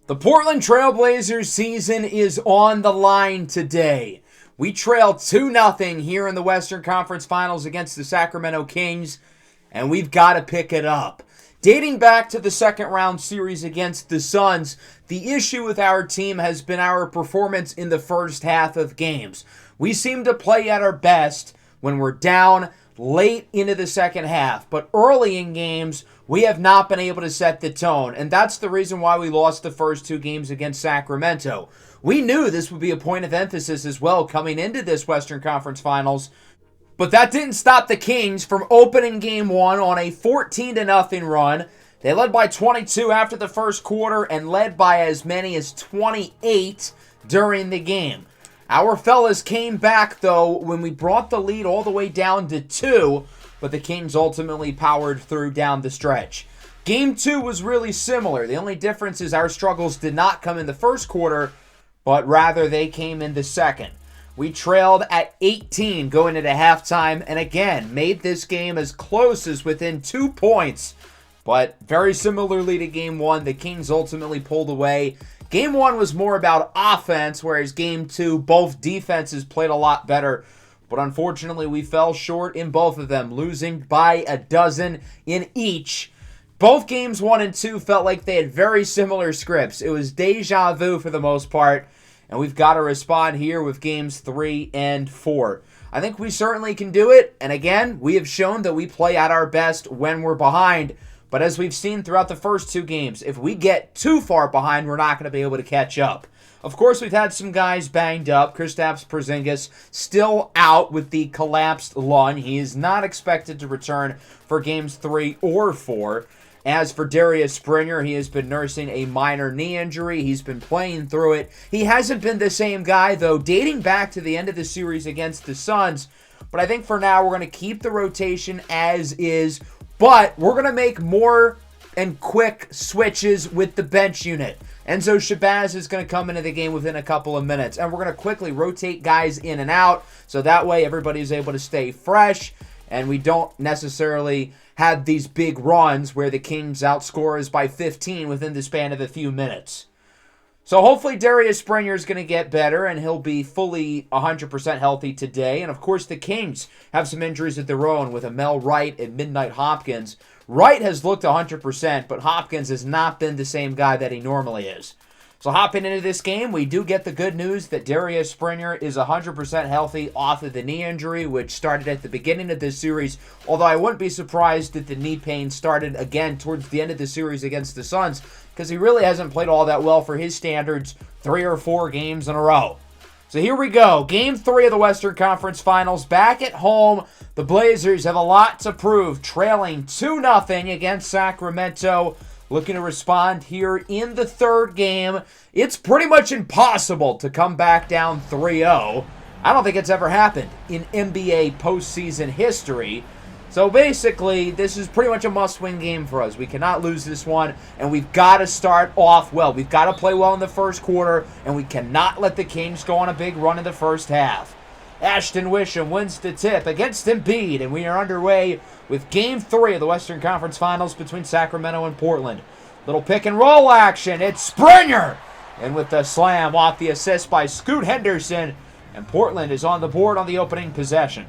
The Portland Trail Blazers season is on the line today. We trail 2-0 here in the Western Conference Finals against the Sacramento Kings, and we've got to pick it up. Dating back to the second round series against the Suns, the issue with our team has been our performance in the first half of games. We seem to play at our best when we're down late into the second half, but early in games, we have not been able to set the tone, and that's the reason why we lost the first two games against Sacramento. We knew this would be a point of emphasis as well coming into this Western Conference Finals, but that didn't stop the Kings from opening game one on a 14-0 run. They led by 22 after the first quarter and led by as many as 28 during the game. Our fellas came back, though, when we brought the lead all the way down to 2, but the Kings ultimately powered through down the stretch. Game 2 was really similar. The only difference is our struggles did not come in the first quarter, but rather they came in the second. We trailed at 18 going into halftime, and again, made this game as close as within 2 points. But very similarly to Game 1, the Kings ultimately pulled away. Game 1 was more about offense, whereas Game 2, both defenses played a lot better. But unfortunately, we fell short in both of them, losing by a dozen in each. Both Games 1 and 2 felt like they had very similar scripts. It was deja vu for the most part, and we've got to respond here with Games 3 and 4. I think we certainly can do it, and again, we have shown that we play at our best when we're behind. But as we've seen throughout the first two games, if we get too far behind, we're not going to be able to catch up. Of course, we've had some guys banged up. Kristaps Porzingis still out with the collapsed lung. He is not expected to return for Games 3 or 4. As for Darius Springer, he has been nursing a minor knee injury. He's been playing through it. He hasn't been the same guy, though, dating back to the end of the series against the Suns. But I think for now, we're going to keep the rotation as is. But we're going to make more and quick switches with the bench unit. Enzo Shabazz is going to come into the game within a couple of minutes. And we're going to quickly rotate guys in and out. So that way everybody's able to stay fresh. And we don't necessarily have these big runs where the Kings outscore us by 15 within the span of a few minutes. So hopefully Darius Springer is going to get better and he'll be fully 100% healthy today. And of course the Kings have some injuries of their own with Amel Wright and Midnight Hopkins. Wright has looked 100%, but Hopkins has not been the same guy that he normally is. So hopping into this game, we do get the good news that Darius Springer is 100% healthy off of the knee injury, which started at the beginning of this series, although I wouldn't be surprised if the knee pain started again towards the end of the series against the Suns, because he really hasn't played all that well for his standards 3 or 4 games in a row. So here we go, Game 3 of the Western Conference Finals, back at home. The Blazers have a lot to prove, trailing 2-0 against Sacramento. Looking to respond here in the third game. It's pretty much impossible to come back down 3-0. I don't think it's ever happened in NBA postseason history. So basically, this is pretty much a must-win game for us. We cannot lose this one, and we've got to start off well. We've got to play well in the first quarter, and we cannot let the Kings go on a big run in the first half. Ashton Wisham wins the tip against Embiid, and we are underway with Game 3 of the Western Conference Finals between Sacramento and Portland. Little pick and roll action. It's Springer! And with the slam off the assist by Scoot Henderson, and Portland is on the board on the opening possession.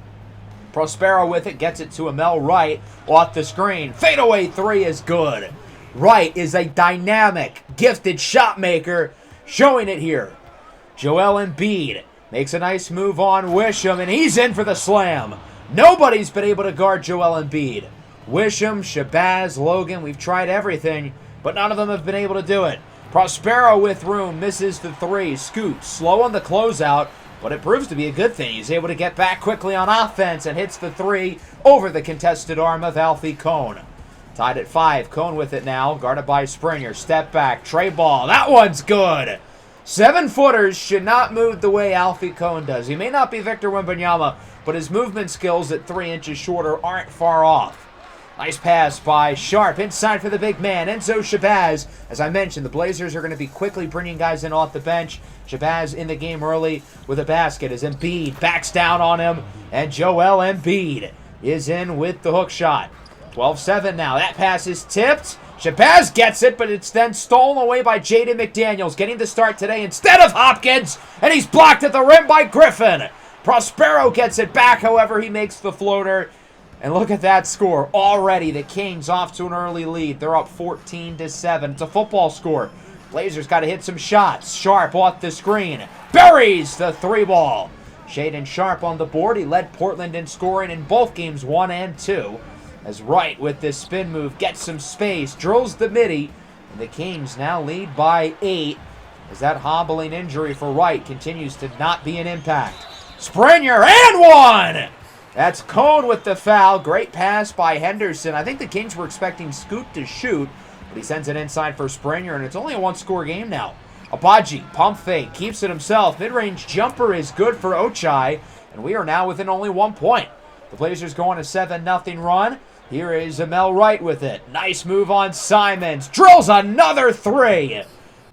Prospero with it, gets it to Amel Wright off the screen. Fadeaway 3 is good. Wright is a dynamic, gifted shot maker, showing it here. Joel Embiid makes a nice move on Wisham, and he's in for the slam. Nobody's been able to guard Joel Embiid. Wisham, Shabazz, Logan, we've tried everything, but none of them have been able to do it. Prospero with room, misses the 3. Scoot, slow on the closeout, but it proves to be a good thing. He's able to get back quickly on offense and hits the 3 over the contested arm of Alfie Kohn. Tied at 5, Kohn with it now, guarded by Springer. Step back, tray ball, that one's good. 7-footers should not move the way Alfie Kohn does. He may not be Victor Wembanyama, but his movement skills at 3 inches shorter aren't far off. Nice pass by Sharp inside for the big man, Enzo Shabazz. As I mentioned, the Blazers are going to be quickly bringing guys in off the bench. Shabazz in the game early with a basket as Embiid backs down on him, and Joel Embiid is in with the hook shot. 12-7 now. That pass is tipped. Shabazz gets it, but it's then stolen away by Jaden McDaniels, getting the start today instead of Hopkins, and he's blocked at the rim by Griffin. Prospero gets it back, however, he makes the floater. And look at that score. Already, the Kings off to an early lead. They're up 14-7. It's a football score. Blazers got to hit some shots. Sharp off the screen. Buries the 3-ball. Shaedon Sharpe on the board. He led Portland in scoring in both games 1 and 2. As Wright with this spin move gets some space. Drills the midi. And the Kings now lead by 8. As that hobbling injury for Wright continues to not be an impact. Springer and 1! That's Cone with the foul. Great pass by Henderson. I think the Kings were expecting Scoot to shoot, but he sends it inside for Springer, and it's only a one-score game now. Abaji, pump fake, keeps it himself. Mid-range jumper is good for Ochai, and we are now within only 1 point. The Blazers go on a 7-0 run. Here is Amel Wright with it. Nice move on Simons. Drills another 3.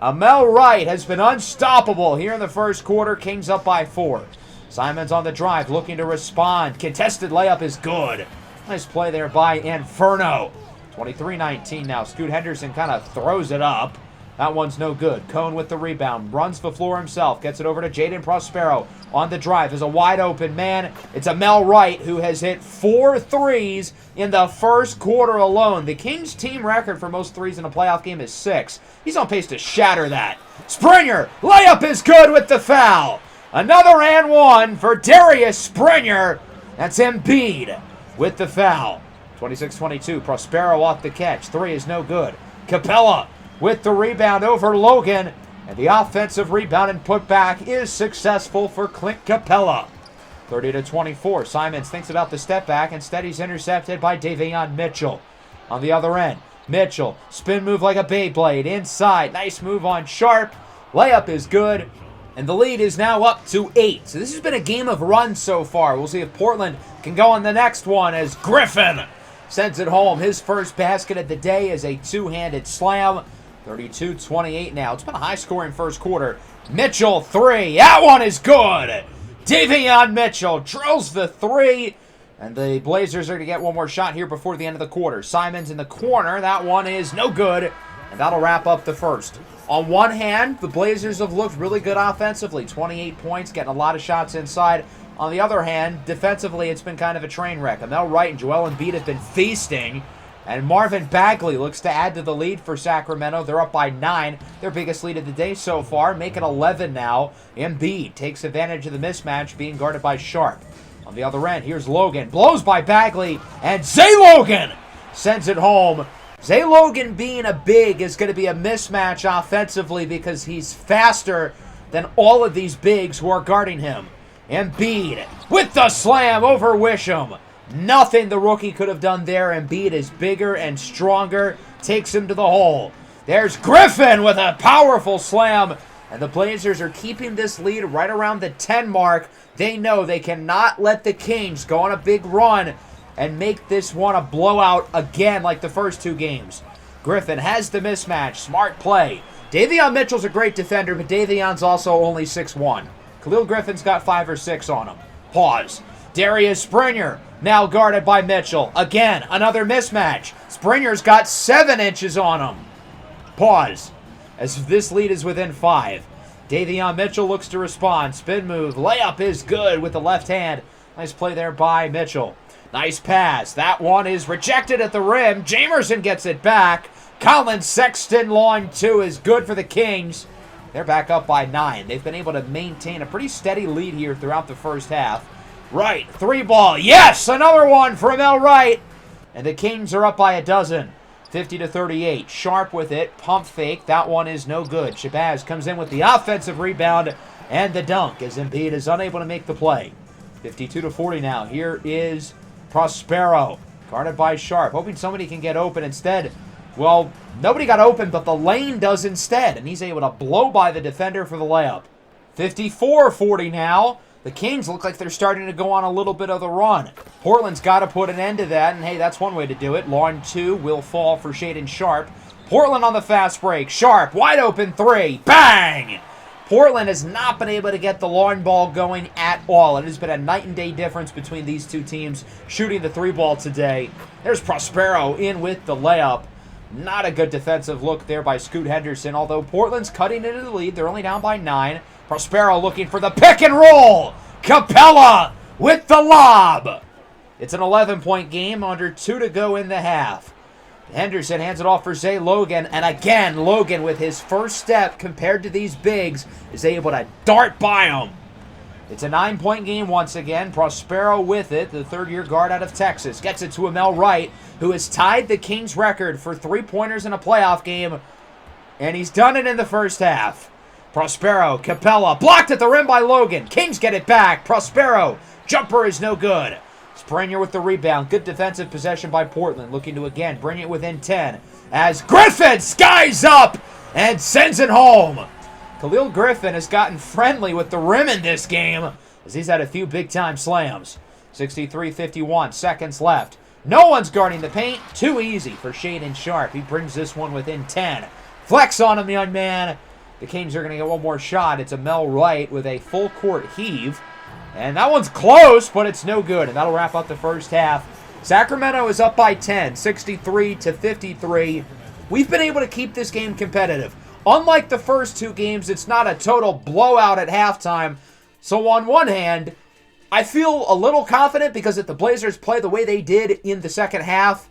Amel Wright has been unstoppable here in the first quarter. Kings up by 4. Simons on the drive, looking to respond. Contested layup is good. Nice play there by Inferno. 23-19 now. Scoot Henderson kind of throws it up. That one's no good. Cone with the rebound. Runs the floor himself. Gets it over to Jaden Prospero. On the drive is a wide open man. It's Amel Wright, who has hit 4 threes in the first quarter alone. The Kings team record for most threes in a playoff game is 6. He's on pace to shatter that. Springer, layup is good with the foul. Another and 1 for Darius Springer. That's Embiid with the foul. 26-22. Prospero off the catch. 3 is no good. Capella with the rebound over Logan. And the offensive rebound and putback is successful for Clint Capella. 30-24. Simons thinks about the step back. Instead, he's intercepted by Davion Mitchell. On the other end, Mitchell. Spin move like a Beyblade. Inside. Nice move on Sharp. Layup is good. And the lead is now up to 8. So this has been a game of runs so far. We'll see if Portland can go on the next one as Griffin sends it home. His first basket of the day is a two-handed slam. 32-28 now. It's been a high-scoring first quarter. Mitchell, 3. That one is good. Davion Mitchell drills the 3. And the Blazers are going to get one more shot here before the end of the quarter. Simons in the corner. That one is no good. And that'll wrap up the first. On one hand, the Blazers have looked really good offensively. 28 points, getting a lot of shots inside. On the other hand, defensively, it's been kind of a train wreck. Amel Wright and Joel Embiid have been feasting. And Marvin Bagley looks to add to the lead for Sacramento. They're up by 9. Their biggest lead of the day so far. Make it 11 now. Embiid takes advantage of the mismatch, being guarded by Sharp. On the other end, here's Logan. Blows by Bagley. And Zay Logan sends it home. Zay Logan being a big is going to be a mismatch offensively because he's faster than all of these bigs who are guarding him. Embiid with the slam over Wisham. Nothing the rookie could have done there. Embiid is bigger and stronger. Takes him to the hole. There's Griffin with a powerful slam. And the Blazers are keeping this lead right around the 10 mark. They know they cannot let the Kings go on a big run and make this one a blowout again like the first 2 games. Griffin has the mismatch. Smart play. Davion Mitchell's a great defender, but Davion's also only 6'1". Khalil Griffin's got 5 or 6 on him. Pause. Darius Springer now guarded by Mitchell. Again, another mismatch. Springer's got 7 inches on him. Pause. As this lead is within 5. Davion Mitchell looks to respond. Spin move. Layup is good with the left hand. Nice play there by Mitchell. Nice pass. That one is rejected at the rim. Jamerson gets it back. Colin Sexton line 2 is good for the Kings. They're back up by 9. They've been able to maintain a pretty steady lead here throughout the first half. Wright, 3-ball. Yes, another one for Amel Wright. And the Kings are up by a dozen. 50-38. Sharp with it. Pump fake. That one is no good. Shabazz comes in with the offensive rebound and the dunk as Embiid is unable to make the play. 52-40 now. Here is Prospero, guarded by Sharp, hoping somebody can get open instead. Well, nobody got open, but the lane does instead, and he's able to blow by the defender for the layup. 54-40 now. The Kings look like they're starting to go on a little bit of the run. Portland's got to put an end to that, and hey, that's one way to do it. Line 2 will fall for Shaedon Sharpe. Portland on the fast break. Sharp, wide open 3. Bang! Portland has not been able to get the long ball going at all. It has been a night and day difference between these two teams shooting the 3-ball today. There's Prospero in with the layup. Not a good defensive look there by Scoot Henderson, although Portland's cutting into the lead. They're only down by 9. Prospero looking for the pick and roll. Capella with the lob. It's an 11-point game, under 2 to go in the half. Henderson hands it off for Zay Logan, and again, Logan with his first step compared to these bigs is able to dart by him. It's a 9-point game once again. Prospero with it, the third-year guard out of Texas. Gets it to Amel Wright, who has tied the Kings record for three-pointers in a playoff game, and he's done it in the first half. Prospero, Capella, blocked at the rim by Logan. Kings get it back. Prospero, jumper is no good. Springer with the rebound. Good defensive possession by Portland. Looking to again bring it within 10 as Griffin skies up and sends it home. Khalil Griffin has gotten friendly with the rim in this game as he's had a few big-time slams. 63-51, seconds left. No one's guarding the paint. Too easy for Shaedon Sharpe. He brings this one within 10. Flex on him, young man. The Kings are going to get one more shot. It's Amel Wright with a full-court heave. And that one's close, but it's no good. And that'll wrap up the first half. Sacramento is up by 10, 63-53. We've been able to keep this game competitive. Unlike the first two games, it's not a total blowout at halftime. So on one hand, I feel a little confident because if the Blazers play the way they did in the second half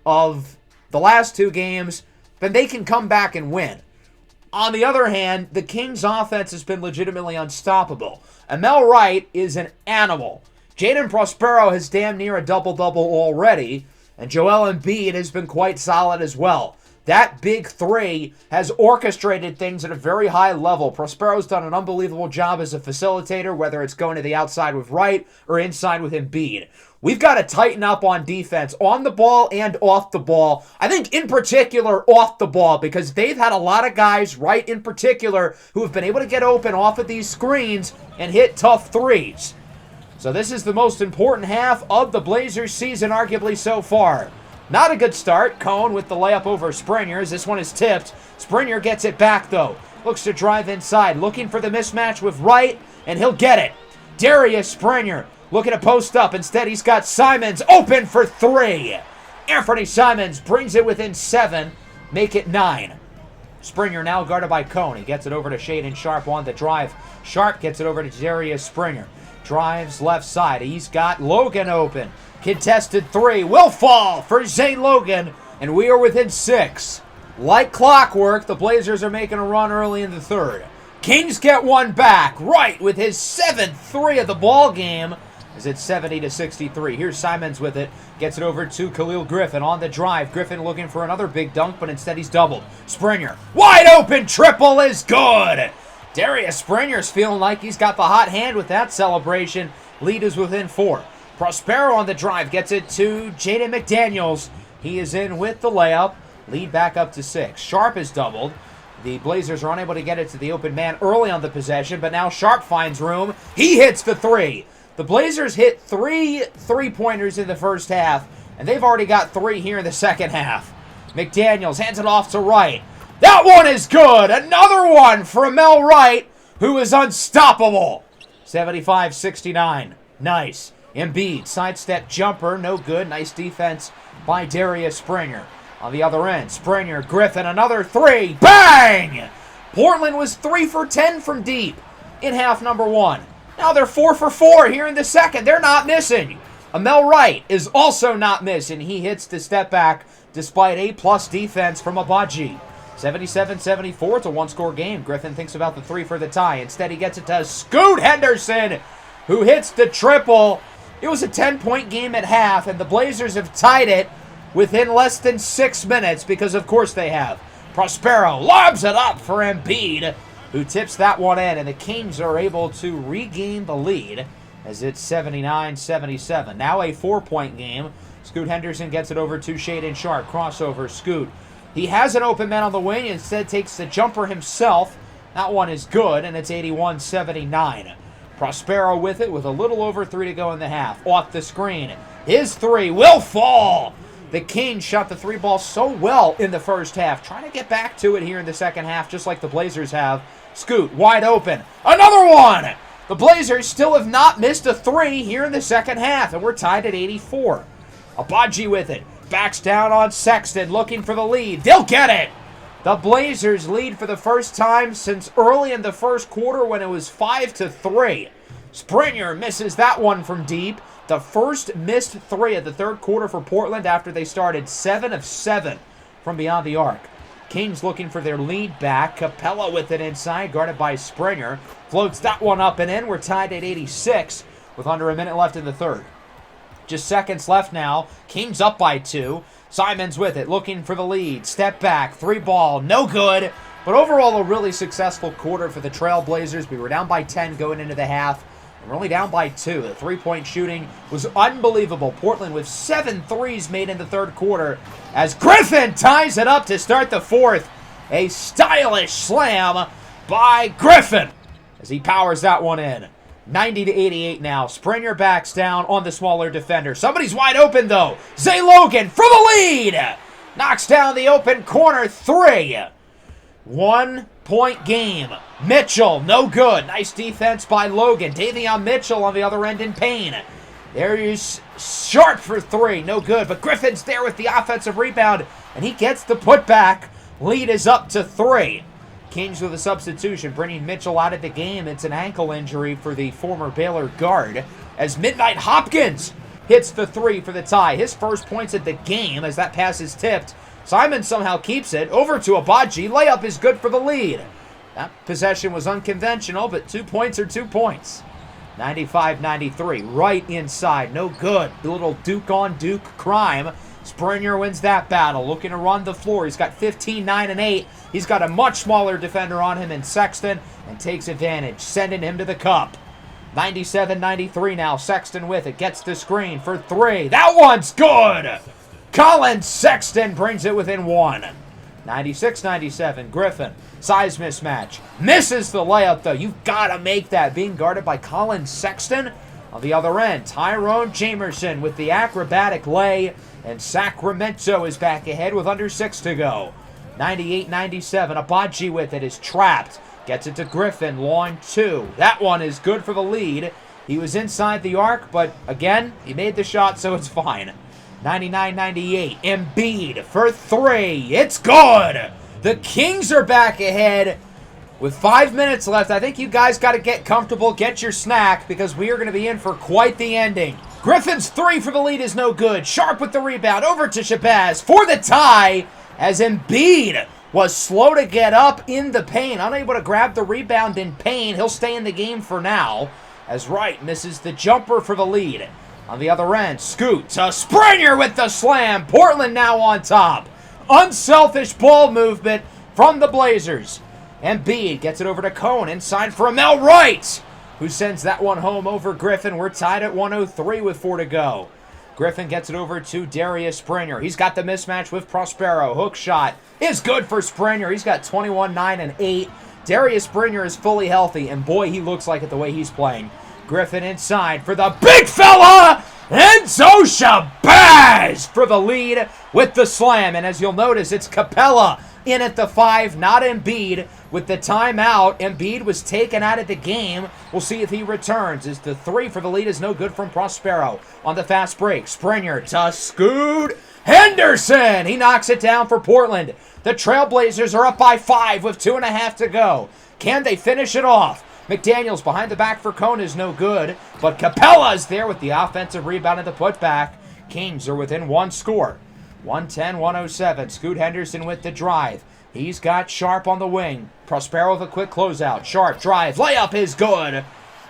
of the last two games, then they can come back and win. On the other hand, the Kings' offense has been legitimately unstoppable. Amel Wright is an animal. Jaden Prospero has damn near a double-double already, and Joel Embiid has been quite solid as well. That big three has orchestrated things at a very high level. Prospero's done an unbelievable job as a facilitator, whether it's going to the outside with Wright or inside with Embiid. We've got to tighten up on defense, on the ball and off the ball. I think in particular off the ball, because they've had a lot of guys, Wright in particular, who have been able to get open off of these screens and hit tough threes. So this is the most important half of the Blazers season, arguably so far. Not a good start. Cohn with the layup over Springer as this one is tipped. Springer gets it back, though. Looks to drive inside, looking for the mismatch with Wright, and he'll get it. Darius Springer looking to post up. Instead, he's got Simons open for three. Anthony Simons brings it within 7. Make it 9. Springer now guarded by Cohn. He gets it over to Shaedon Sharpe on the drive. Sharpe gets it over to Darius Springer. Drives left side. He's got Logan open. Contested three will fall for Zay Logan, and we are within 6. Like clockwork, the Blazers are making a run early in the third. Kings get one back. Wright with his 7th three of the ball game as it's 70-63. Here's Simons with it. Gets it over to Khalil Griffin on the drive. Griffin looking for another big dunk, but instead he's doubled. Springer, wide open triple is good. Darius Springer's feeling like he's got the hot hand with that celebration. Lead is within 4. Prospero on the drive gets it to Jaden McDaniels. He is in with the layup. Lead back up to 6. Sharpe is doubled. The Blazers are unable to get it to the open man early on the possession, but now Sharpe finds room. He hits the 3. The Blazers hit 3 3-pointers in the first half, and they've already got 3 here in the second half. McDaniels hands it off to Wright. That one is good. Another one for Amel Wright, who is unstoppable. 75-69. Nice. Embiid, sidestep jumper, no good. Nice defense by Darius Springer. On the other end, Springer, Griffin, another 3. Bang! Portland was 3 for 10 from deep in half number 1. Now they're 4 for 4 here in the second. They're not missing. Amel Wright is also not missing. He hits the step back despite A-plus defense from Abaji. 77-74, it's a one-score game. Griffin thinks about the 3 for the tie. Instead, he gets it to Scoot Henderson, who hits the triple. It was a 10-point game at half, and the Blazers have tied it within less than 6 minutes because, of course, they have. Prospero lobs it up for Embiid, who tips that one in, and the Kings are able to regain the lead as it's 79-77. Now a 4-point game. Scoot Henderson gets it over to Shaedon Sharpe. Crossover, Scoot. He has an open man on the wing, instead takes the jumper himself. That one is good, and it's 81-79. Prospero with it with a little over 3 to go in the half. Off the screen. His 3 will fall. The Kings shot the 3 ball so well in the first half. Trying to get back to it here in the second half, just like the Blazers have. Scoot, wide open. Another one! The Blazers still have not missed a 3 here in the second half, and we're tied at 84. Abaji with it. backs down on Sexton, looking for the lead. They'll get it! The Blazers lead for the first time since early in the first quarter when it was 5-3. Springer misses that one from deep. The first missed three of the third quarter for Portland after they started 7 of 7 from beyond the arc. Kings looking for their lead back. Capella with it inside, guarded by Springer. Floats that one up and in. We're tied at 86 with under a minute left in the third. Just seconds left now. Kings up by 2. Simons with it, looking for the lead. Step back, 3-ball, no good. But overall, a really successful quarter for the Trailblazers. We were down by 10 going into the half. We're only down by 2. The three-point shooting was unbelievable. Portland with 7 threes made in the third quarter as Griffin ties it up to start the fourth. A stylish slam by Griffin as he powers that one in. 90-88 now. Springer backs down on the smaller defender. Somebody's wide open, though. Zay Logan for the lead. Knocks down the open corner 3. 1-point game. Mitchell, no good. Nice defense by Logan. Davion Mitchell on the other end in pain. There's Sharp for 3, no good. But Griffin's there with the offensive rebound, and he gets the putback. Lead is up to 3. Kings with a substitution, bringing Mitchell out of the game. It's an ankle injury for the former Baylor guard, as Midnight Hopkins hits the 3 for the tie. His first points at the game as that pass is tipped. Simon somehow keeps it. Over to Abaji. Layup is good for the lead. That possession was unconventional, but 2 points are 2 points. 95-93. Right inside. No good. A little Duke-on-Duke crime. Springer wins that battle. Looking to run the floor. He's got 15, 9, and 8. He's got a much smaller defender on him in Sexton and takes advantage, sending him to the cup. 97-93 now. Sexton with it. Gets the screen for 3. That one's good! Colin Sexton brings it within 1. 96-97. Griffin. Size mismatch. Misses the layup, though. You've got to make that. Being guarded by Colin Sexton. On the other end, Tyrone Jamerson with the acrobatic lay. And Sacramento is back ahead with under 6 to go. 98-97. Abaji with it is trapped. Gets it to Griffin. Long 2. That one is good for the lead. He was inside the arc, but again, he made the shot, so it's fine. 99-98. Embiid for 3. It's good. The Kings are back ahead with 5 minutes left. I think you guys got to get comfortable, get your snack, because we are going to be in for quite the ending. Griffin's 3 for the lead is no good. Sharp with the rebound. Over to Shabazz for the tie as Embiid was slow to get up in the paint. Unable to grab the rebound in pain. He'll stay in the game for now as Wright misses the jumper for the lead. On the other end, Scoot to Springer with the slam. Portland now on top. Unselfish ball movement from the Blazers. Embiid gets it over to Cone. Inside for Amel Wright, who sends that one home over Griffin. We're tied at 103 with 4 to go. Griffin gets it over to Darius Springer. He's got the mismatch with Prospero. Hook shot is good for Springer. He's got 21, 9, and 8. Darius Springer is fully healthy, and boy, he looks like it the way he's playing. Griffin inside for the big fella, Enzo Shabazz for the lead with the slam. And as you'll notice, it's Capella in at the 5, not Embiid. With the timeout, Embiid was taken out of the game. We'll see if he returns, as the 3 for the lead is no good from Prospero. On the fast break, Springer to Scoot Henderson. He knocks it down for Portland. The Trailblazers are up by 5 with 2.5 to go. Can they finish it off? McDaniels behind the back for Cone is no good, but Capella's there with the offensive rebound and the putback. Kings are within 1 score. 110-107. Scoot Henderson with the drive. He's got Sharp on the wing. Prospero with a quick closeout. Sharp drive. Layup is good.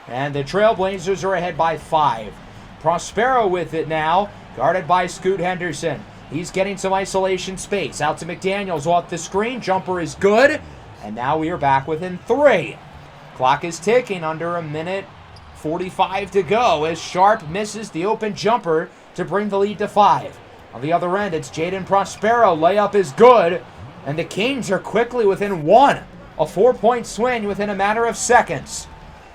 And the Trailblazers are ahead by 5. Prospero with it now, guarded by Scoot Henderson. He's getting some isolation space. Out to McDaniels off the screen. Jumper is good. And now we are back within 3. Clock is ticking, under a minute 45 to go as Sharp misses the open jumper to bring the lead to 5. On the other end, it's Jaden Prospero. Layup is good. And the Kings are quickly within 1. A 4-point swing within a matter of seconds.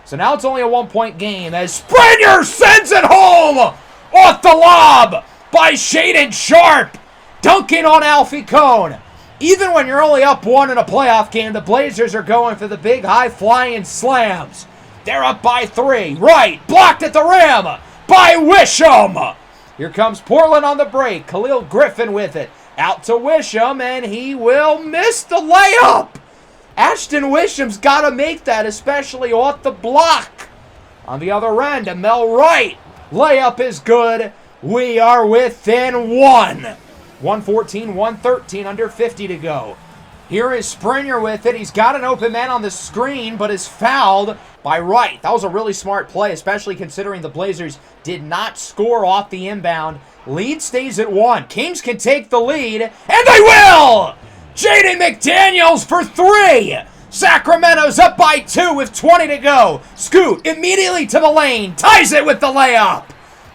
So now it's only a 1-point game as Springer sends it home off the lob by Shaedon Sharp. Dunking on Alfie Cone. Even when you're only up 1 in a playoff game, the Blazers are going for the big high-flying slams. They're up by 3. Right, blocked at the rim by Wisham. Here comes Portland on the break. Khalil Griffin with it. Out to Wisham, and he will miss the layup. Ashton Wisham's got to make that, especially off the block. On the other end, Mel Wright. Layup is good. We are within one. 114, 113, under 50 to go. Here is Springer with it. He's got an open man on the screen, but is fouled by Wright. That was a really smart play, especially considering the Blazers did not score off the inbound. Lead stays at 1. Kings can take the lead, and they will! Jaden McDaniels for 3. Sacramento's up by 2 with 20 to go. Scoot immediately to the lane. Ties it with the layup.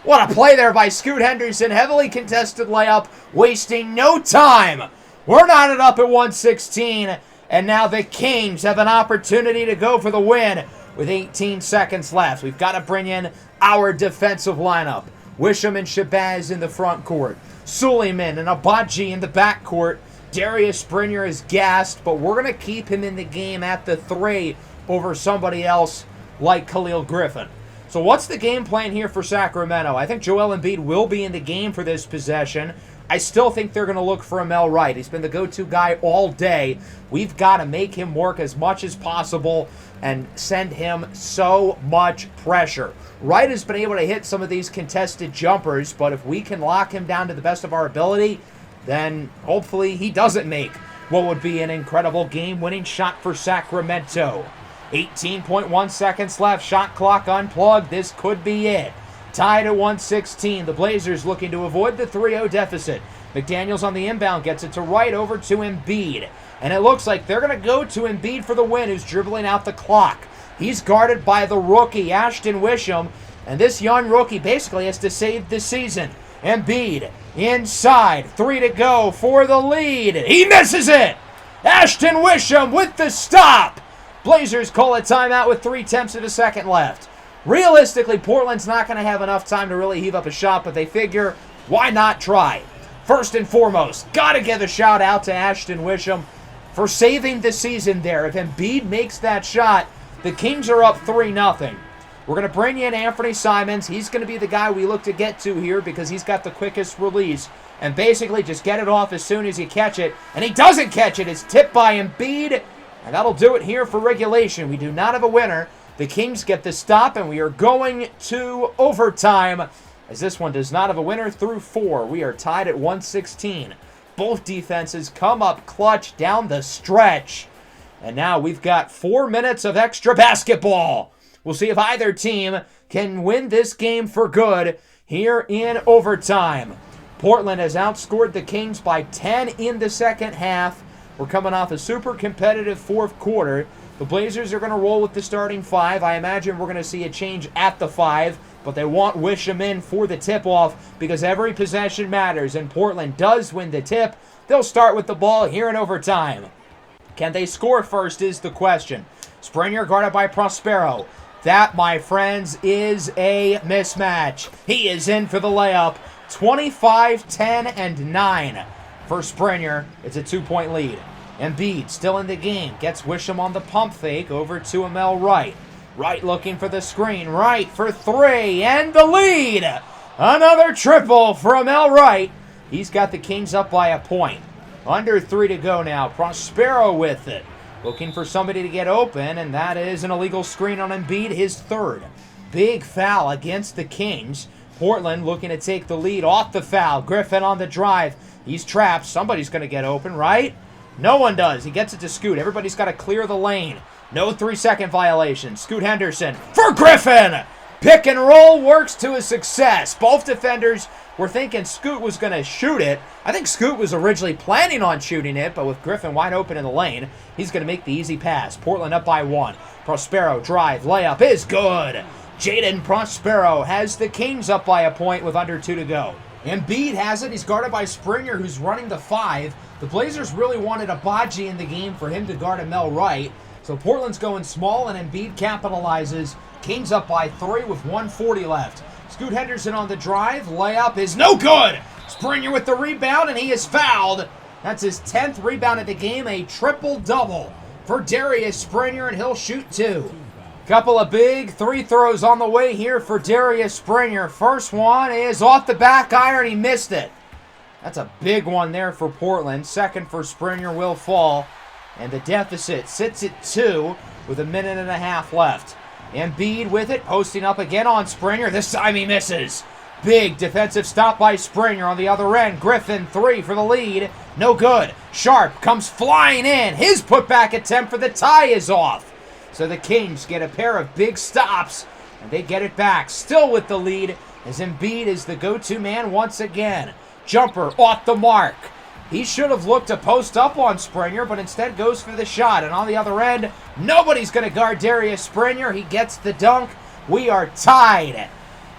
What a play there by Scoot Henderson. Heavily contested layup, wasting no time. We're knotted up at 116, and now the Kings have an opportunity to go for the win with 18 seconds left. We've got to bring in our defensive lineup. Wisham and Shabazz in the front court. Suleiman and Abaji in the back court. Darius Springer is gassed, but we're going to keep him in the game at the 3 over somebody else like Khalil Griffin. So what's the game plan here for Sacramento? I think Joel Embiid will be in the game for this possession. I still think they're going to look for Mel Wright. He's been the go-to guy all day. We've got to make him work as much as possible and send him so much pressure. Wright has been able to hit some of these contested jumpers, but if we can lock him down to the best of our ability, then hopefully he doesn't make what would be an incredible game-winning shot for Sacramento. 18.1 seconds left. Shot clock unplugged. This could be it. Tied at 116. The Blazers looking to avoid the 3-0 deficit. McDaniels on the inbound gets it to Wright, over to Embiid. And it looks like they're going to go to Embiid for the win, who's dribbling out the clock. He's guarded by the rookie, Ashton Wisham. And this young rookie basically has to save the season. Embiid inside. 3 to go for the lead. He misses it. Ashton Wisham with the stop. Blazers call a timeout with 3/10 of a second left. Realistically, Portland's not going to have enough time to really heave up a shot, but they figure, why not try? First and foremost, got to give a shout out to Ashton Wisham for saving the season there. If Embiid makes that shot, the Kings are up 3-0. We're going to bring in Anthony Simons. He's going to be the guy we look to get to here because he's got the quickest release. And basically just get it off as soon as you catch it. And he doesn't catch it. It's tipped by Embiid. And that'll do it here for regulation. We do not have a winner. The Kings get the stop, and we are going to overtime as this one does not have a winner through 4. We are tied at 116. Both defenses come up clutch down the stretch. And now we've got 4 minutes of extra basketball. We'll see if either team can win this game for good here in overtime. Portland has outscored the Kings by 10 in the second half. We're coming off a super competitive fourth quarter. The Blazers are going to roll with the starting 5. I imagine we're going to see a change at the 5, but they want Wisham in for the tip-off because every possession matters, and Portland does win the tip. They'll start with the ball here in overtime. Can they score first is the question. Springer guarded by Prospero. That, my friends, is a mismatch. He is in for the layup. 25, 10, and 9 for Springer. It's a 2-point lead. Embiid still in the game. Gets Wisham on the pump fake over to Mel Wright. Wright looking for the screen. Wright for 3 and the lead. Another triple for Mel Wright. He's got the Kings up by a point. Under 3 to go now. Prospero with it. Looking for somebody to get open, and that is an illegal screen on Embiid, his 3rd. Big foul against the Kings. Portland looking to take the lead off the foul. Griffin on the drive. He's trapped. Somebody's going to get open, right? No one does. He gets it to Scoot. Everybody's got to clear the lane. No 3-second violation. Scoot Henderson for Griffin. Pick and roll works to a success. Both defenders were thinking Scoot was going to shoot it. I think Scoot was originally planning on shooting it, but with Griffin wide open in the lane, he's going to make the easy pass. Portland up by 1. Prospero drive. Layup is good. Jaden Prospero has the Kings up by a point with under 2 to go. Embiid has it. He's guarded by Springer, who's running the 5. The Blazers really wanted Abaji in the game for him to guard Mel Wright. So Portland's going small, and Embiid capitalizes. Kings up by 3 with 1:40 left. Scoot Henderson on the drive. Layup is no good. Springer with the rebound, and he is fouled. That's his 10th rebound of the game, a triple-double for Darius Springer, and he'll shoot 2. Couple of big three throws on the way here for Darius Springer. First one is off the back iron. He missed it. That's a big one there for Portland. Second for Springer will fall. And the deficit sits at 2 with a minute and a half left. Embiid with it, posting up again on Springer. This time he misses. Big defensive stop by Springer on the other end. Griffin, 3 for the lead. No good. Sharp comes flying in. His putback attempt for the tie is off. So the Kings get a pair of big stops, and they get it back. Still with the lead, as Embiid is the go-to man once again. Jumper off the mark. He should have looked to post up on Springer, but instead goes for the shot. And on the other end, nobody's going to guard Darius Springer. He gets the dunk. We are tied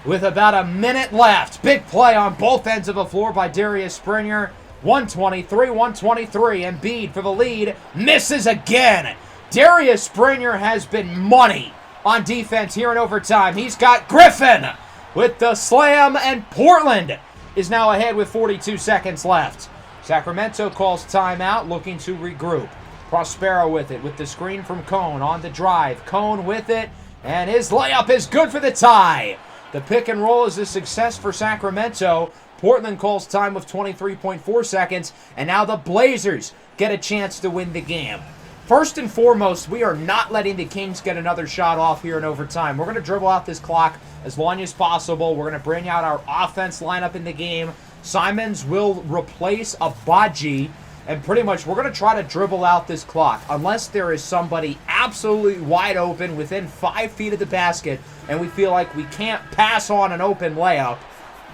with about a minute left. Big play on both ends of the floor by Darius Springer. 123-123. Embiid for the lead. Misses again. Darius Springer has been money on defense here in overtime. He's got Griffin with the slam, and Portland is now ahead with 42 seconds left. Sacramento calls timeout, looking to regroup. Prospero with it, with the screen from Cone on the drive. Cone with it, and his layup is good for the tie. The pick and roll is a success for Sacramento. Portland calls time with 23.4 seconds, and now the Blazers get a chance to win the game. First and foremost, we are not letting the Kings get another shot off here in overtime. We're going to dribble out this clock as long as possible. We're going to bring out our offense lineup in the game. Simons will replace Abaji, and pretty much we're going to try to dribble out this clock unless there is somebody absolutely wide open within 5 feet of the basket and we feel like we can't pass on an open layup.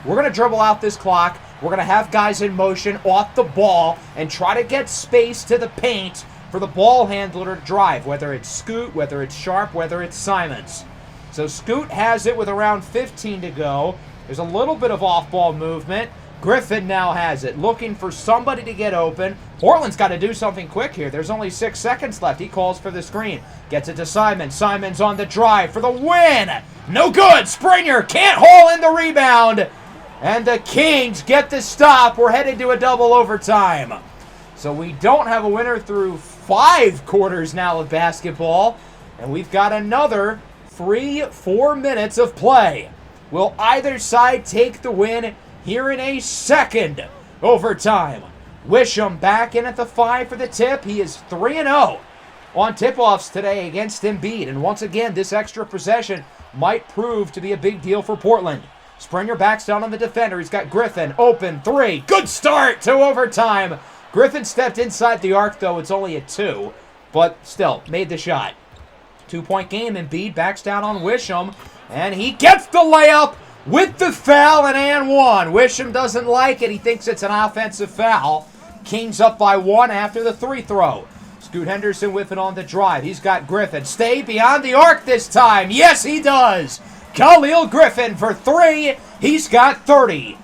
We're going to dribble out this clock. We're going to have guys in motion off the ball and try to get space to the paint for the ball handler to drive, whether it's Scoot, whether it's Sharp, whether it's Simons. So Scoot has it with around 15 to go. There's a little bit of off-ball movement. Griffin now has it, looking for somebody to get open. Portland's got to do something quick here. There's only 6 seconds left. He calls for the screen. Gets it to Simons. Simons on the drive for the win. No good. Springer can't haul in the rebound. And the Kings get the stop. We're headed to a double overtime. So we don't have a winner through 5 quarters now of basketball. And we've got another 3-4 minutes of play. Will either side take the win here in a second overtime? Wisham back in at the 5 for the tip. He is 3-0 on tip-offs today against Embiid. And once again, this extra possession might prove to be a big deal for Portland. Springer backs down on the defender. He's got Griffin open 3. Good start to overtime. Griffin stepped inside the arc, though. It's only a 2, but still made the shot. 2-point game. Embiid backs down on Wisham, and he gets the layup with the foul and 1. Wisham doesn't like it. He thinks it's an offensive foul. Kings up by 1 after the 3 throw. Scoot Henderson with it on the drive. He's got Griffin. Stay beyond the arc this time. Yes, he does. Khalil Griffin for 3. He's got 30.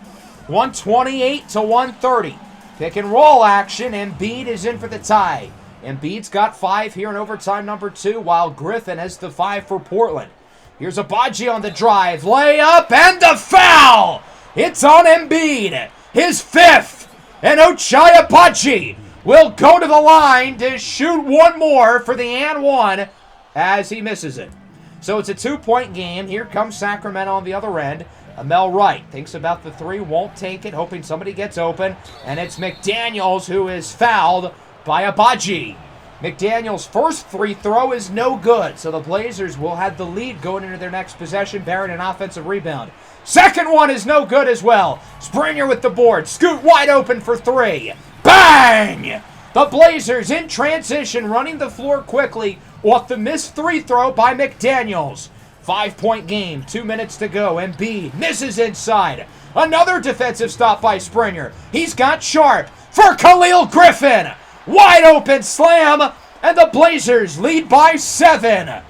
128-130. Pick and roll action. Embiid is in for the tie. Embiid's got 5 here in overtime number 2, while Griffin has the 5 for Portland. Here's Abaji on the drive. Layup and the foul. It's on Embiid. His 5th. And Ochai Abaji will go to the line to shoot one more for the and 1 as he misses it. So it's a 2-point game. Here comes Sacramento on the other end. Amel Wright thinks about the 3, won't take it, hoping somebody gets open. And it's McDaniels who is fouled by Abaji. McDaniels' first free throw is no good, so the Blazers will have the lead going into their next possession, bearing an offensive rebound. Second one is no good as well. Springer with the board. Scoot wide open for 3. Bang! The Blazers in transition, running the floor quickly off the missed 3 throw by McDaniels. 5-point game, 2 minutes to go. Embiid misses inside. Another defensive stop by Springer. He's got Sharp for Khalil Griffin. Wide open slam, and the Blazers lead by 7.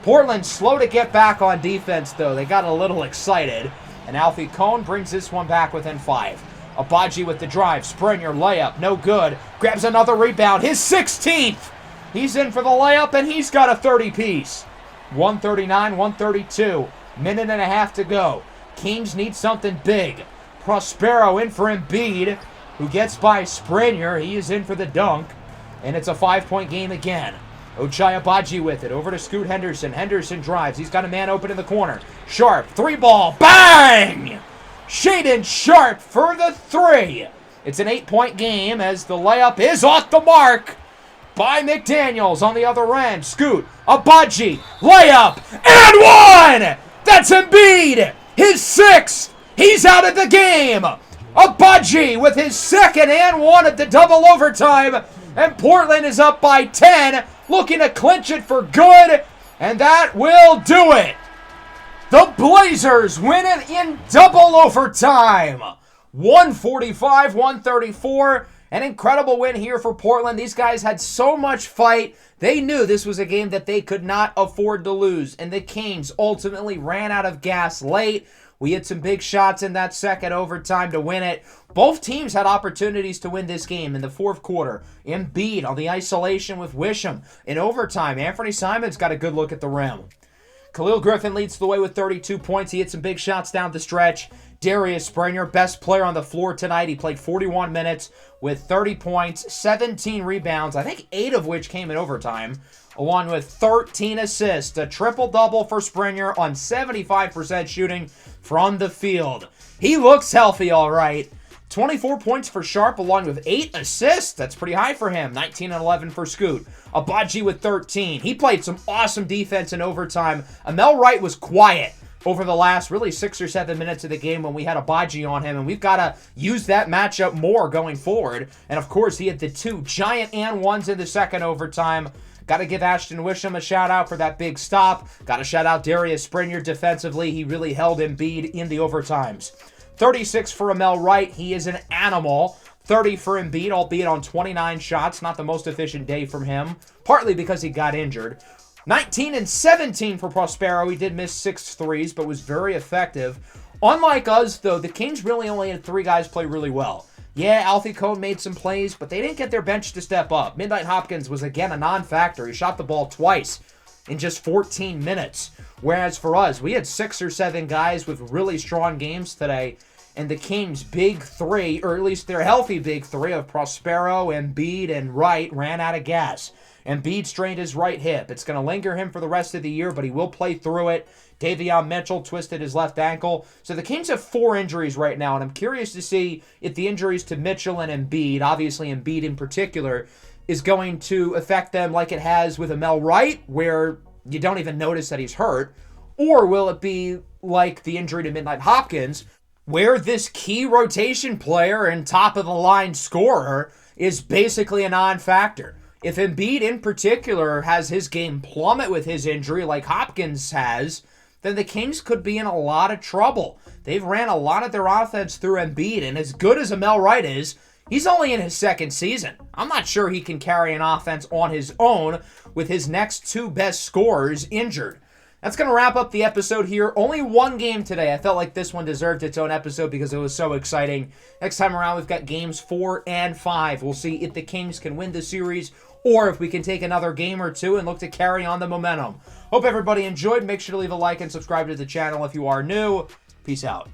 Portland slow to get back on defense, though. They got a little excited, and Alfie Kohn brings this one back within 5. Abaji with the drive. Springer layup, no good. Grabs another rebound, his 16th. He's in for the layup, and he's got a 30-piece. 139-132. Minute and a half to go. Kings need something big. Prospero in for Embiid, who gets by Springer. He is in for the dunk, and it's a 5-point game again. Ochai Agbaji with it. Over to Scoot Henderson. Henderson drives. He's got a man open in the corner. Sharp. 3-ball. Bang! Shaedon Sharp for the 3. It's an 8-point game as the layup is off the mark by McDaniels on the other end. Scoot. Agbaji. Layup. And 1! That's Embiid. His 6th. He's out of the game. Agbaji with his 2nd and 1 at the double overtime. And Portland is up by 10, looking to clinch it for good, and that will do it. The Blazers win it in double overtime. 145-134. An incredible win here for Portland. These guys had so much fight. They knew this was a game that they could not afford to lose, and the Kings ultimately ran out of gas late. We hit some big shots in that second overtime to win it. Both teams had opportunities to win this game in the fourth quarter. Embiid on the isolation with Wisham. In overtime, Anthony Simons got a good look at the rim. Khalil Griffin leads the way with 32 points. He hit some big shots down the stretch. Darius Springer, best player on the floor tonight. He played 41 minutes with 30 points, 17 rebounds, I think 8 of which came in overtime, along with 13 assists. A triple-double for Springer on 75% shooting from the field. He looks healthy all right. 24 points for Sharp along with 8 assists. That's pretty high for him. 19 and 11 for Scoot. Agbaji with 13. He played some awesome defense in overtime. Amel Wright was quiet over the last really 6 or 7 minutes of the game when we had Agbaji on him, and we've got to use that matchup more going forward. And of course, he had the 2 giant and 1s in the second overtime. Got to give Ashton Wisham a shout-out for that big stop. Got to shout out Darius Springer defensively. He really held Embiid in the overtimes. 36 for Amel Wright. He is an animal. 30 for Embiid, albeit on 29 shots. Not the most efficient day from him, partly because he got injured. 19 and 17 for Prospero. He did miss 6 threes, but was very effective. Unlike us, though, the Kings really only had 3 guys play really well. Yeah, Alfie Cohn made some plays, but they didn't get their bench to step up. Midnight Hopkins was again a non-factor. He shot the ball twice in just 14 minutes. Whereas for us, we had 6 or 7 guys with really strong games today. And the Kings' big 3, or at least their healthy big 3 of Prospero, Embiid, and Wright ran out of gas. Embiid strained his right hip. It's going to linger him for the rest of the year, but he will play through it. Davion Mitchell twisted his left ankle. So the Kings have 4 injuries right now, and I'm curious to see if the injuries to Mitchell and Embiid, obviously Embiid in particular, is going to affect them like it has with Amel Wright, where you don't even notice that he's hurt, or will it be like the injury to Midnight Hopkins, where this key rotation player and top-of-the-line scorer is basically a non-factor. If Embiid in particular has his game plummet with his injury like Hopkins has, then the Kings could be in a lot of trouble. They've ran a lot of their offense through Embiid, and as good as Amel Wright is, he's only in his 2nd season. I'm not sure he can carry an offense on his own with his next 2 best scorers injured. That's going to wrap up the episode here. Only 1 game today. I felt like this one deserved its own episode because it was so exciting. Next time around, we've got games 4 and 5. We'll see if the Kings can win the series or if we can take another game or 2 and look to carry on the momentum. Hope everybody enjoyed. Make sure to leave a like and subscribe to the channel if you are new. Peace out.